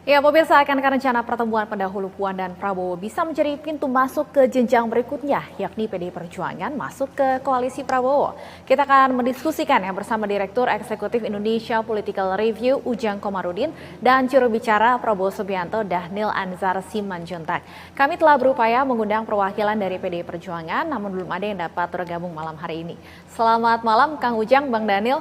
Ya, pemirsa, akankah rencana pertemuan pendahulu Puan dan Prabowo bisa menjadi pintu masuk ke jenjang berikutnya, yakni PDI Perjuangan masuk ke koalisi Prabowo? Kita akan mendiskusikan bersama Direktur Eksekutif Indonesia Political Review Ujang Komarudin dan juru bicara Prabowo Subianto Dhanil Anzar Simanjuntak. Kami telah berupaya mengundang perwakilan dari PDI Perjuangan, namun belum ada yang dapat bergabung malam hari ini. Selamat malam, Kang Ujang, Bang Dhanil.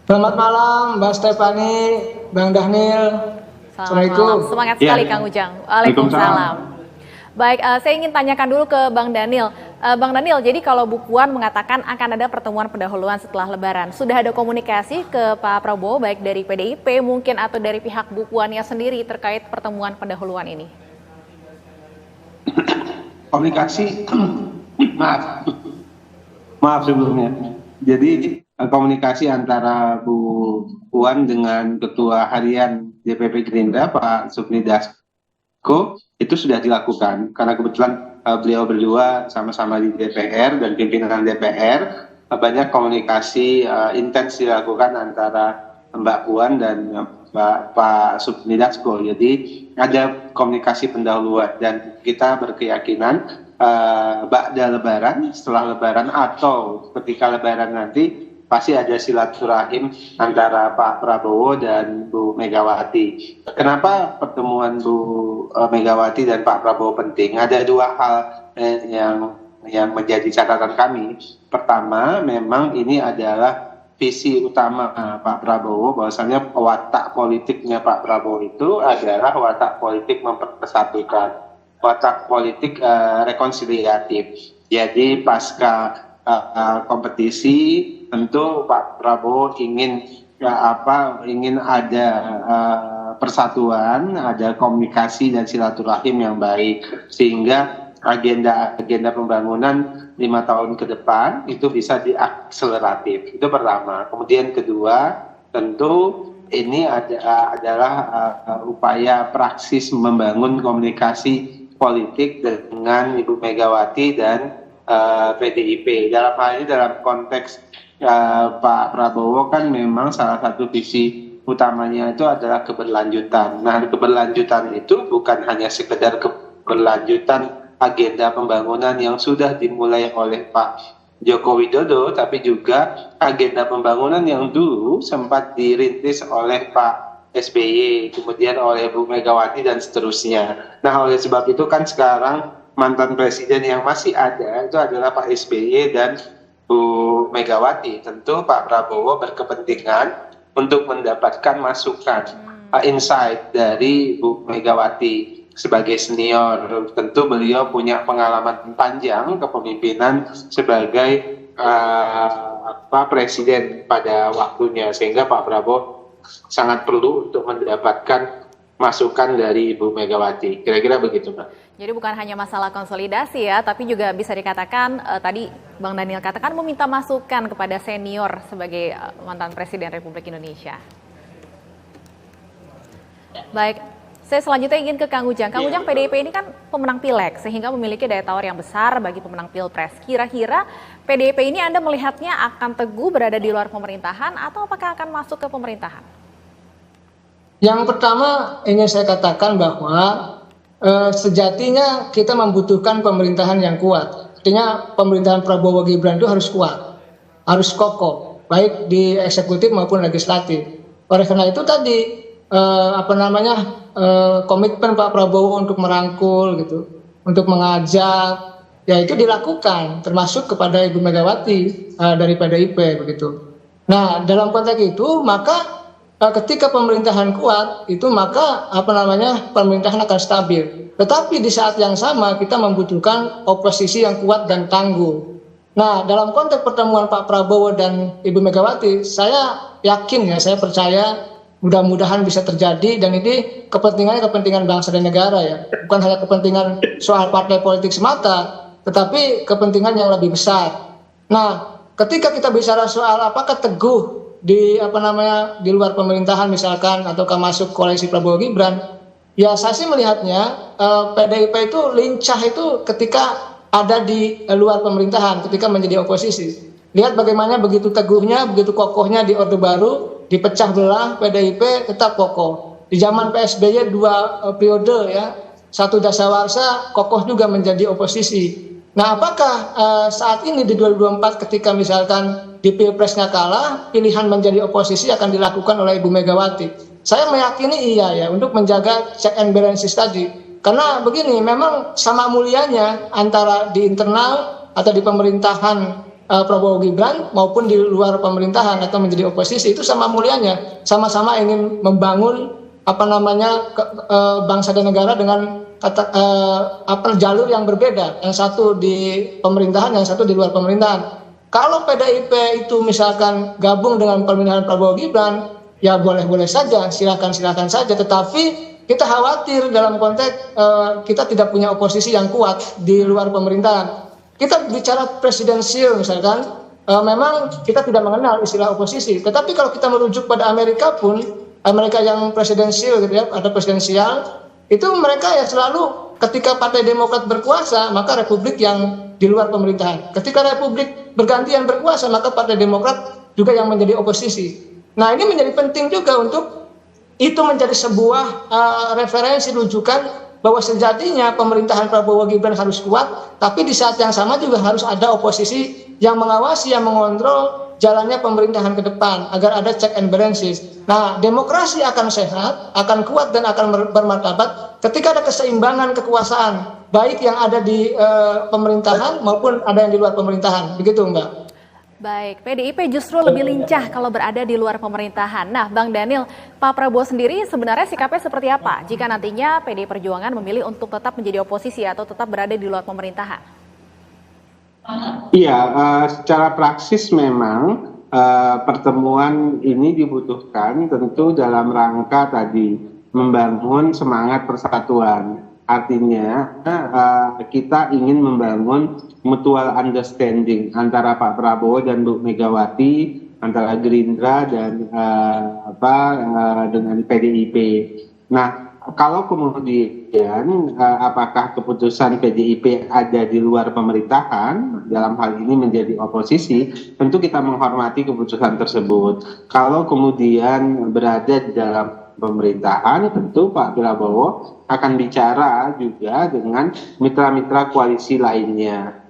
Selamat malam, Mbak Stefani, Bang Dhanil. Assalamualaikum. Semangat sekali Kang Ujang. Waalaikumsalam. Baik, saya ingin tanyakan dulu ke Bang Dhanil. Bang Dhanil, jadi kalau Bu Puan mengatakan akan ada pertemuan pendahuluan setelah Lebaran, sudah ada komunikasi ke Pak Prabowo baik dari PDIP mungkin atau dari pihak Bu Puannya sendiri terkait pertemuan pendahuluan ini? Komunikasi, maaf sebelumnya. Jadi komunikasi antara Bu Puan dengan Ketua Harian DPP Gerindra Pak Sufmi Dasko itu sudah dilakukan karena kebetulan beliau berdua sama-sama di DPR dan pimpinan DPR, banyak komunikasi intens dilakukan antara Mbak Puan dan Pak Sufmi Dasko. Jadi ada komunikasi pendahuluan dan kita berkeyakinan ba'da Lebaran, setelah Lebaran atau ketika Lebaran nanti pasti ada silaturahim antara Pak Prabowo dan Bu Megawati. Kenapa pertemuan Bu Megawati dan Pak Prabowo penting? Ada dua hal yang menjadi catatan kami. Pertama, memang ini adalah visi utama Pak Prabowo, bahwasanya watak politiknya Pak Prabowo itu adalah watak politik mempersatukan, watak politik rekonsiliatif. Jadi pasca kompetisi tentu Pak Prabowo ingin ada persatuan, ada komunikasi dan silaturahim yang baik sehingga agenda pembangunan 5 tahun ke depan itu bisa diakseleratif. Itu pertama. Kemudian kedua, tentu ini adalah upaya praksis membangun komunikasi politik dengan Ibu Megawati dan PDIP. Dalam hal ini dalam konteks Pak Prabowo kan memang salah satu visi utamanya itu adalah keberlanjutan. Nah, keberlanjutan itu bukan hanya sekedar keberlanjutan agenda pembangunan yang sudah dimulai oleh Pak Joko Widodo, tapi juga agenda pembangunan yang dulu sempat dirintis oleh Pak SBY, kemudian oleh Bu Megawati dan seterusnya. Nah, oleh sebab itu kan sekarang mantan presiden yang masih ada itu adalah Pak SBY dan Bu Megawati. Tentu Pak Prabowo berkepentingan untuk mendapatkan masukan, insight dari Bu Megawati sebagai senior. Tentu beliau punya pengalaman panjang kepemimpinan sebagai presiden pada waktunya, sehingga Pak Prabowo sangat perlu untuk mendapatkan masukan dari Ibu Megawati. Kira-kira begitu, Mbak. Jadi bukan hanya masalah konsolidasi ya, tapi juga bisa dikatakan tadi Bang Dhanil katakan meminta masukan kepada senior sebagai mantan Presiden Republik Indonesia. Baik, saya selanjutnya ingin ke Kang Ujang. Kang Ujang, PDIP ini kan pemenang Pileg sehingga memiliki daya tawar yang besar bagi pemenang Pilpres. Kira-kira PDIP ini Anda melihatnya akan teguh berada di luar pemerintahan atau apakah akan masuk ke pemerintahan? Yang pertama ingin saya katakan bahwa sejatinya kita membutuhkan pemerintahan yang kuat. Artinya pemerintahan Prabowo Gibran itu harus kuat, harus kokoh, baik di eksekutif maupun legislatif. Oleh karena itu tadi komitmen Pak Prabowo untuk merangkul gitu, untuk mengajak, ya itu dilakukan, termasuk kepada Ibu Megawati dari PDIP begitu. Nah, dalam konteks itu maka ketika pemerintahan kuat itu maka pemerintahan akan stabil. Tetapi di saat yang sama kita membutuhkan oposisi yang kuat dan tangguh. Nah, dalam konteks pertemuan Pak Prabowo dan Ibu Megawati, saya yakin saya percaya mudah-mudahan bisa terjadi dan ini kepentingannya kepentingan bangsa dan negara ya. Bukan hanya kepentingan soal partai politik semata, tetapi kepentingan yang lebih besar. Nah, ketika kita bicara soal apakah teguh di luar pemerintahan misalkan ataukah masuk koalisi Prabowo Gibran, ya saya sih melihatnya PDIP itu lincah itu ketika ada di luar pemerintahan, ketika menjadi oposisi. Lihat bagaimana begitu teguhnya, begitu kokohnya di Orde Baru, dipecah belah PDIP tetap kokoh. Di zaman PSBY 2 periode ya, satu dasawarsa kokoh juga menjadi oposisi. Nah, apakah saat ini di 2024 ketika misalkan di Pilpresnya kalah, pilihan menjadi oposisi akan dilakukan oleh Ibu Megawati? Saya meyakini iya ya, untuk menjaga check and balances tadi. Karena begini, memang sama mulianya antara di internal atau di pemerintahan Prabowo Gibran maupun di luar pemerintahan atau menjadi oposisi, itu sama mulianya, sama-sama ingin membangun bangsa dan negara dengan jalur yang berbeda, yang satu di pemerintahan, yang satu di luar pemerintahan. Kalau PDIP itu misalkan gabung dengan pemerintahan Prabowo Gibran, ya boleh-boleh saja, silakan saja, tetapi kita khawatir dalam konteks kita tidak punya oposisi yang kuat di luar pemerintahan. Kita bicara presidensial misalkan, memang kita tidak mengenal istilah oposisi. Tetapi kalau kita merujuk pada Amerika pun, Amerika yang presidensial gitu ya, ada presidensial, itu mereka ya selalu ketika Partai Demokrat berkuasa, maka Republik yang di luar pemerintahan. Ketika Republik bergantian berkuasa, maka Partai Demokrat juga yang menjadi oposisi. Nah, ini menjadi penting juga untuk itu menjadi sebuah referensi rujukan bahwa sejatinya pemerintahan Prabowo Gibran harus kuat, tapi di saat yang sama juga harus ada oposisi yang mengawasi, yang mengontrol jalannya pemerintahan ke depan agar ada check and balances. Nah, demokrasi akan sehat, akan kuat dan akan bermartabat ketika ada keseimbangan kekuasaan, baik yang ada di pemerintahan maupun ada yang di luar pemerintahan. Begitu, Mbak. Baik, PDIP justru lebih lincah kalau berada di luar pemerintahan. Nah, Bang Daniel, Pak Prabowo sendiri sebenarnya sikapnya seperti apa jika nantinya PDI Perjuangan memilih untuk tetap menjadi oposisi atau tetap berada di luar pemerintahan? Iya, secara praksis memang pertemuan ini dibutuhkan tentu dalam rangka tadi membangun semangat persatuan. Artinya kita ingin membangun mutual understanding antara Pak Prabowo dan Bu Megawati, antara Gerindra dan dengan PDIP. Nah, kalau kemudian apakah keputusan PDIP ada di luar pemerintahan, dalam hal ini menjadi oposisi, tentu kita menghormati keputusan tersebut. Kalau kemudian berada di dalam pemerintahan, tentu Pak Prabowo akan bicara juga dengan mitra-mitra koalisi lainnya.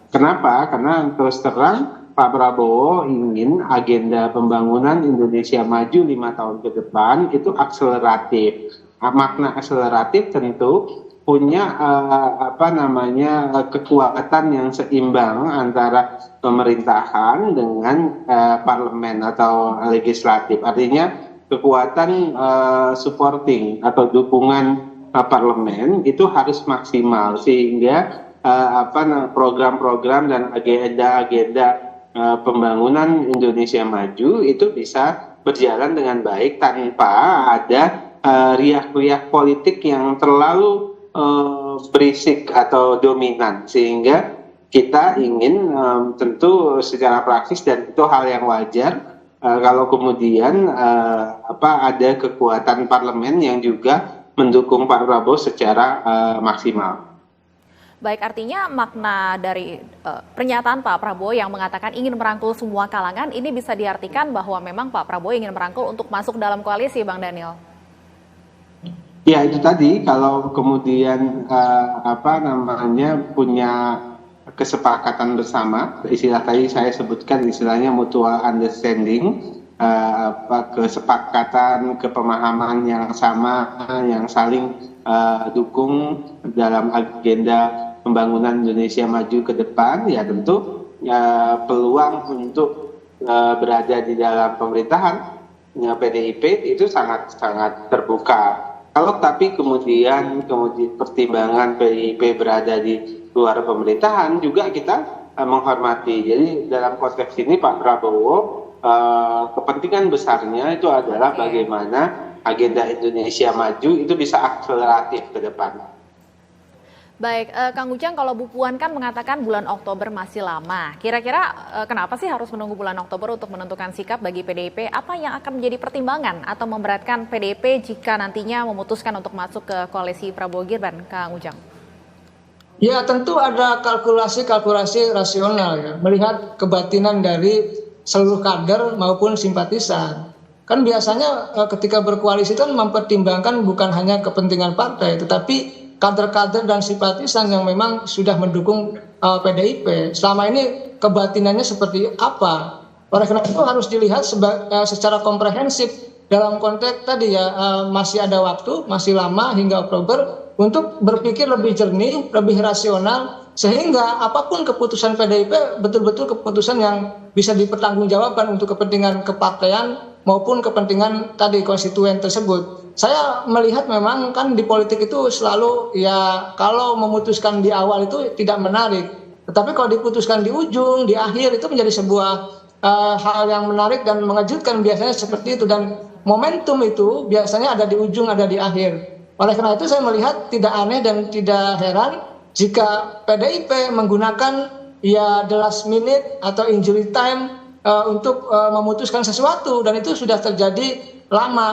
Kenapa? Karena terus terang Pak Prabowo ingin agenda pembangunan Indonesia maju 5 tahun ke depan itu akseleratif. Makna akseleratif tentu punya kekuatan yang seimbang antara pemerintahan dengan parlemen atau legislatif. Artinya kekuatan supporting atau dukungan parlemen itu harus maksimal sehingga program-program dan agenda-agenda pembangunan Indonesia maju itu bisa berjalan dengan baik tanpa ada riak-riak politik yang terlalu berisik atau dominan, sehingga kita ingin tentu secara praktis dan itu hal yang wajar kalau kemudian ada kekuatan parlemen yang juga mendukung Pak Prabowo secara maksimal. Baik, artinya makna dari pernyataan Pak Prabowo yang mengatakan ingin merangkul semua kalangan ini bisa diartikan bahwa memang Pak Prabowo ingin merangkul untuk masuk dalam koalisi, Bang Daniel. Ya, itu tadi kalau kemudian punya kesepakatan bersama, istilah tadi saya sebutkan istilahnya mutual understanding, kesepakatan, kepemahaman yang sama, yang saling dukung dalam agenda pembangunan Indonesia maju ke depan, ya tentu peluang untuk berada di dalam pemerintahan PDIP itu sangat terbuka. Kalau tapi kemudian pertimbangan PDIP berada di luar pemerintahan juga kita menghormati. Jadi dalam konteks ini Pak Prabowo kepentingan besarnya itu adalah bagaimana agenda Indonesia maju itu bisa akseleratif ke depan. Baik, Kang Ujang, kalau Bu Puan kan mengatakan bulan Oktober masih lama. Kira-kira kenapa sih harus menunggu bulan Oktober untuk menentukan sikap bagi PDIP? Apa yang akan menjadi pertimbangan atau memberatkan PDIP jika nantinya memutuskan untuk masuk ke koalisi Prabowo Gibran, Kang Ujang? Ya, tentu ada kalkulasi rasional ya, melihat kebatinan dari seluruh kader maupun simpatisan. kan biasanya ketika berkoalisi kan mempertimbangkan bukan hanya kepentingan partai, tetapi kader-kader dan simpatisan yang memang sudah mendukung PDIP. Selama ini kebatinannya seperti apa? Oleh karena itu harus dilihat secara komprehensif dalam konteks tadi ya, masih ada waktu, masih lama hingga Oktober untuk berpikir lebih jernih, lebih rasional, sehingga apapun keputusan PDIP betul-betul keputusan yang bisa dipertanggungjawabkan untuk kepentingan kepartaian maupun kepentingan tadi konstituen tersebut. Saya melihat memang kan di politik itu selalu ya kalau memutuskan di awal itu tidak menarik, tetapi kalau diputuskan di ujung, di akhir itu menjadi sebuah hal yang menarik dan mengejutkan, biasanya seperti itu, dan momentum itu biasanya ada di ujung, ada di akhir. Oleh karena itu saya melihat tidak aneh dan tidak heran jika PDIP menggunakan ya the last minute atau injury time untuk memutuskan sesuatu, dan itu sudah terjadi lama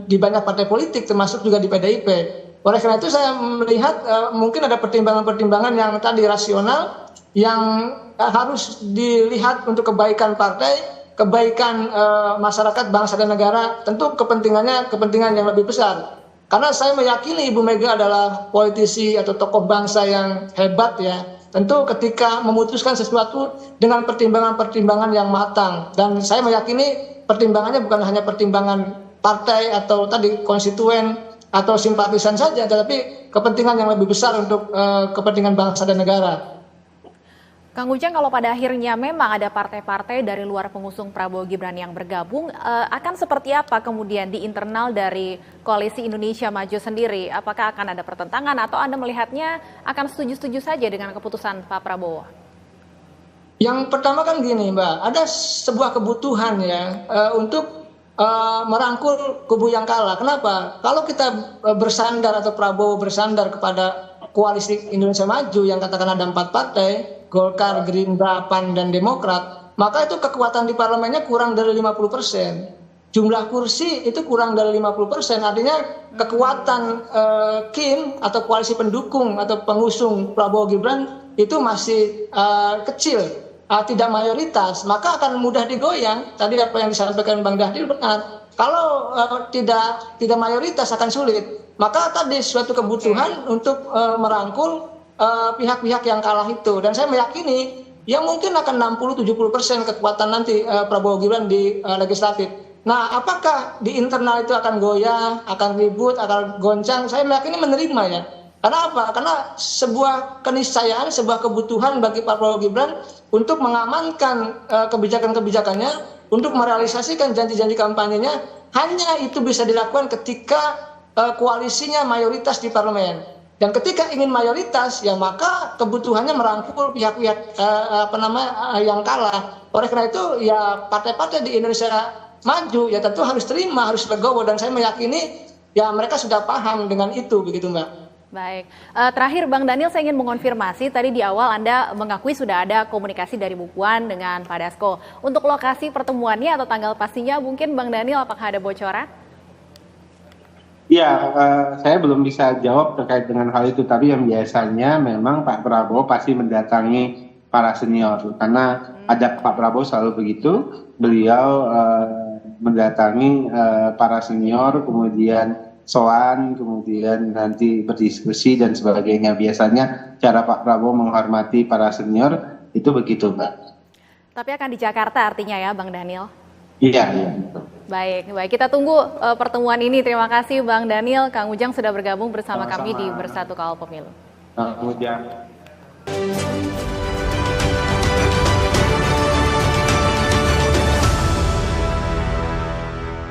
di banyak partai politik termasuk juga di PDIP. Oleh karena itu saya melihat mungkin ada pertimbangan-pertimbangan yang tadi rasional yang harus dilihat untuk kebaikan partai, kebaikan masyarakat, bangsa dan negara, tentu kepentingan yang lebih besar. Karena saya meyakini Ibu Mega adalah politisi atau tokoh bangsa yang hebat ya. Tentu ketika memutuskan sesuatu dengan pertimbangan-pertimbangan yang matang, dan saya meyakini pertimbangannya bukan hanya pertimbangan partai atau tadi konstituen atau simpatisan saja, tetapi kepentingan yang lebih besar untuk kepentingan bangsa dan negara. Kang Ujang, kalau pada akhirnya memang ada partai-partai dari luar pengusung Prabowo Gibran yang bergabung, akan seperti apa kemudian di internal dari Koalisi Indonesia Maju sendiri? Apakah akan ada pertentangan atau Anda melihatnya akan setuju-setuju saja dengan keputusan Pak Prabowo? Yang pertama kan gini Mbak, ada sebuah kebutuhan ya untuk merangkul kubu yang kalah. Kenapa? Kalau kita bersandar atau Prabowo bersandar kepada Koalisi Indonesia Maju yang katakan ada 4 partai, Golkar, Gerindra, PAN, dan Demokrat, maka itu kekuatan di parlemennya kurang dari 50%. Jumlah kursi itu kurang dari 50%, artinya kekuatan KIM atau koalisi pendukung atau pengusung Prabowo Gibran itu masih kecil, tidak mayoritas, maka akan mudah digoyang. Tadi apa yang disampaikan Bang Dhanil benar. Kalau tidak mayoritas akan sulit. Maka tadi suatu kebutuhan untuk merangkul pihak-pihak yang kalah itu, dan saya meyakini yang mungkin akan 60-70% kekuatan nanti Prabowo Gibran di legislatif. Nah, apakah di internal itu akan goyah, akan ribut, akan goncang? Saya meyakini menerima ya. Karena apa? Karena sebuah keniscayaan, sebuah kebutuhan bagi Pak Prabowo Gibran untuk mengamankan kebijakan-kebijakannya, untuk merealisasikan janji-janji kampanyenya, hanya itu bisa dilakukan ketika koalisinya mayoritas di parlemen. Dan ketika ingin mayoritas, ya maka kebutuhannya merangkul pihak-pihak yang kalah. Oleh karena itu, ya partai-partai di Indonesia Maju ya tentu harus terima, harus legowo, dan saya meyakini ya mereka sudah paham dengan itu, begitu Mbak. Baik, terakhir Bang Dhanil, saya ingin mengonfirmasi tadi di awal Anda mengakui sudah ada komunikasi dari Bu Puan dengan Pak Dasko. Untuk lokasi pertemuannya atau tanggal pastinya mungkin Bang Dhanil apakah ada bocoran? Ya, saya belum bisa jawab terkait dengan hal itu, tapi yang biasanya memang Pak Prabowo pasti mendatangi para senior, karena ada Pak Prabowo selalu begitu, beliau mendatangi para senior, kemudian soan, kemudian nanti berdiskusi dan sebagainya. Biasanya cara Pak Prabowo menghormati para senior itu begitu, Mbak. Tapi akan di Jakarta artinya ya, Bang Dhanil? Iya. Baik, kita tunggu pertemuan ini. Terima kasih Bang Dhanil, Kang Ujang sudah bergabung bersama kami di Bersatu Kawal Pemilu. Kang Ujang.